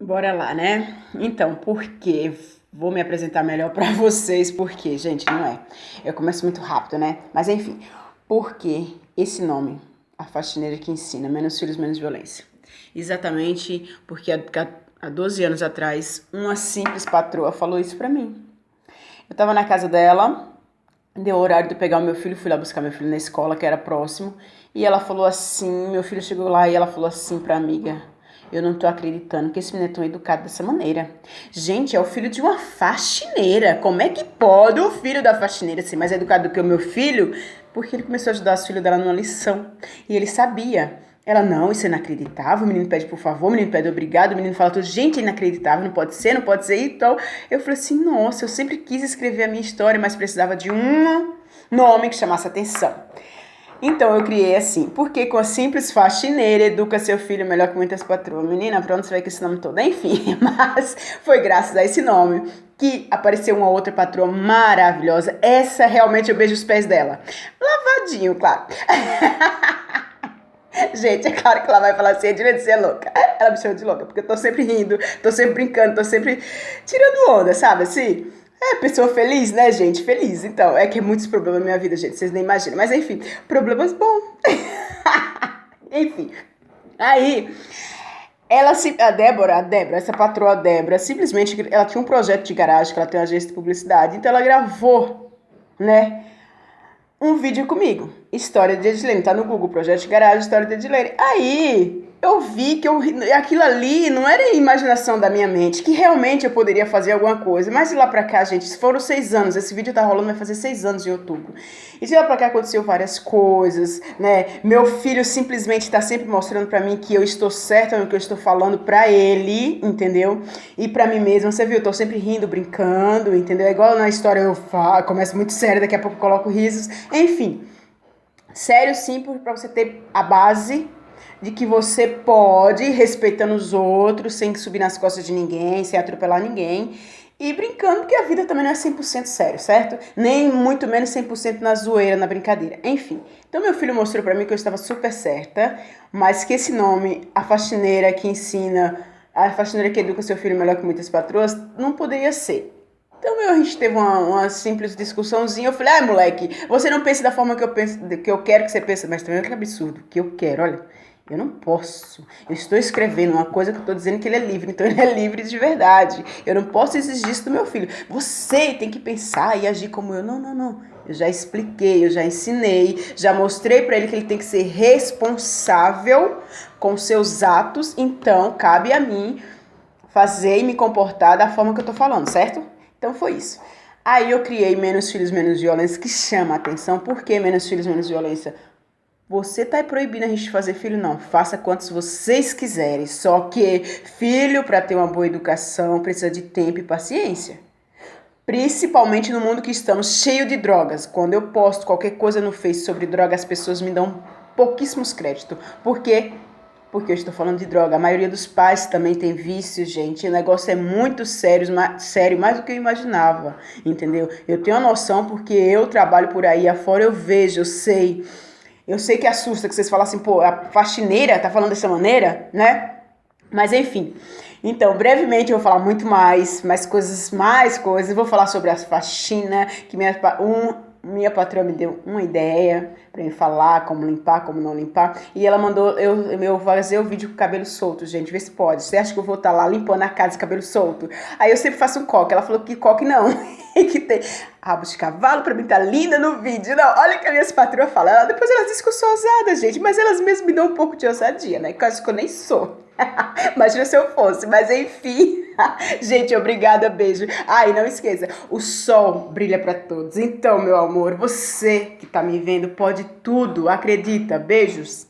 Bora lá, né? Então, por quê? Vou me apresentar melhor pra vocês, porque, gente, não é. Eu começo muito rápido, né? Mas enfim, por que esse nome? A faxineira que ensina, menos filhos, menos violência. Exatamente porque há 12 anos atrás, uma simples patroa falou isso pra mim. Eu tava na casa dela, deu o horário de pegar o meu filho, fui lá buscar meu filho na escola, que era próximo, e ela falou assim, meu filho chegou lá e ela falou assim pra amiga: eu não tô acreditando que esse menino é tão educado dessa maneira. Gente, é o filho de uma faxineira. Como é que pode o filho da faxineira ser mais educado do que o meu filho? Porque ele começou a ajudar os filhos dela numa lição. E ele sabia. Ela, não, isso é inacreditável. O menino pede por favor, o menino pede obrigado, o menino fala tudo. Gente, é inacreditável, não pode ser, não pode ser. Então, eu falei assim, nossa, eu sempre quis escrever a minha história, mas precisava de um nome que chamasse atenção. Então eu criei assim, porque com a simples faxineira educa seu filho melhor que muitas patroas. Menina, pra onde você vai com esse nome todo? Enfim, mas foi graças a esse nome que apareceu uma outra patroa maravilhosa. Essa realmente eu beijo os pés dela. Lavadinho, claro. Gente, é claro que ela vai falar assim, é direito de ser louca. Ela me chama de louca, porque eu tô sempre rindo, tô sempre brincando, tô sempre tirando onda, sabe assim? É, pessoa feliz, né, gente? Feliz. Então, é que é muitos problemas na minha vida, gente, vocês nem imaginam. Mas, enfim, problemas bons. Enfim, aí, a Débora, essa patroa Débora, simplesmente, ela tinha um projeto de garagem, que ela tem uma agência de publicidade, então ela gravou, né, um vídeo comigo. História de Edilene. Tá no Google, Projeto de Garagem, História de Edilene. Aí eu vi que aquilo ali não era imaginação da minha mente, que realmente eu poderia fazer alguma coisa. Mas de lá pra cá, gente, foram 6 anos. Esse vídeo tá rolando, vai fazer 6 anos em outubro. E de lá pra cá aconteceu várias coisas, né? Meu filho simplesmente tá sempre mostrando pra mim que eu estou certa no que eu estou falando pra ele, entendeu? E pra mim mesma, você viu, eu tô sempre rindo, brincando, entendeu? É igual na história eu falo, começo muito sério, daqui a pouco eu coloco risos. Enfim, sério sim, pra você ter a base de que você pode, respeitando os outros, sem subir nas costas de ninguém, sem atropelar ninguém, e brincando, que a vida também não é 100% sério, certo? Nem muito menos 100% na zoeira, na brincadeira. Enfim, então meu filho mostrou pra mim que eu estava super certa, mas que esse nome, a faxineira que ensina, a faxineira que educa seu filho melhor que muitas patroas, não poderia ser. Então, a gente teve uma simples discussãozinha. Eu falei, moleque, você não pensa da forma que eu penso, que eu quero que você pense, mas também é que absurdo, que eu quero, olha. Eu não posso. Eu estou escrevendo uma coisa que eu estou dizendo que ele é livre, então ele é livre de verdade. Eu não posso exigir isso do meu filho. Você tem que pensar e agir como eu. Não, não, não. Eu já expliquei, eu já ensinei, já mostrei para ele que ele tem que ser responsável com seus atos, então cabe a mim fazer e me comportar da forma que eu tô falando, certo? Então foi isso. Aí eu criei Menos Filhos, Menos Violência, que chama a atenção. Por que Menos Filhos, Menos Violência? Você tá proibindo a gente de fazer filho? Não. Faça quantos vocês quiserem. Só que filho, para ter uma boa educação, precisa de tempo e paciência. Principalmente no mundo que estamos, cheio de drogas. Quando eu posto qualquer coisa no Face sobre droga, as pessoas me dão pouquíssimos créditos. Por quê? Porque eu estou falando de droga. A maioria dos pais também tem vícios, gente. O negócio é muito sério, sério, mais do que eu imaginava, entendeu? Eu tenho a noção porque eu trabalho por aí afora, eu vejo, eu sei. Eu sei que assusta que vocês falam assim, pô, a faxineira tá falando dessa maneira, né? Mas enfim. Então, brevemente eu vou falar muito mais coisas. Vou falar sobre as faxinas, que minha patroa me deu uma ideia pra me falar como limpar, como não limpar. E ela mandou eu fazer o vídeo com cabelo solto, gente. Vê se pode. Você acha que eu vou estar lá limpando a casa de cabelo solto? Aí eu sempre faço um coque. Ela falou que coque não. Que tem rabo de cavalo pra mim tá linda no vídeo. Não, olha que as minhas patroas falam. Depois elas dizem que eu sou ousada, gente. Mas elas mesmas me dão um pouco de ousadia, né? Que eu acho que eu nem sou. Imagina se eu fosse, mas enfim. Gente, obrigada, beijo. E não esqueça, o sol brilha pra todos. Então, meu amor, você que tá me vendo pode tudo, acredita. Beijos.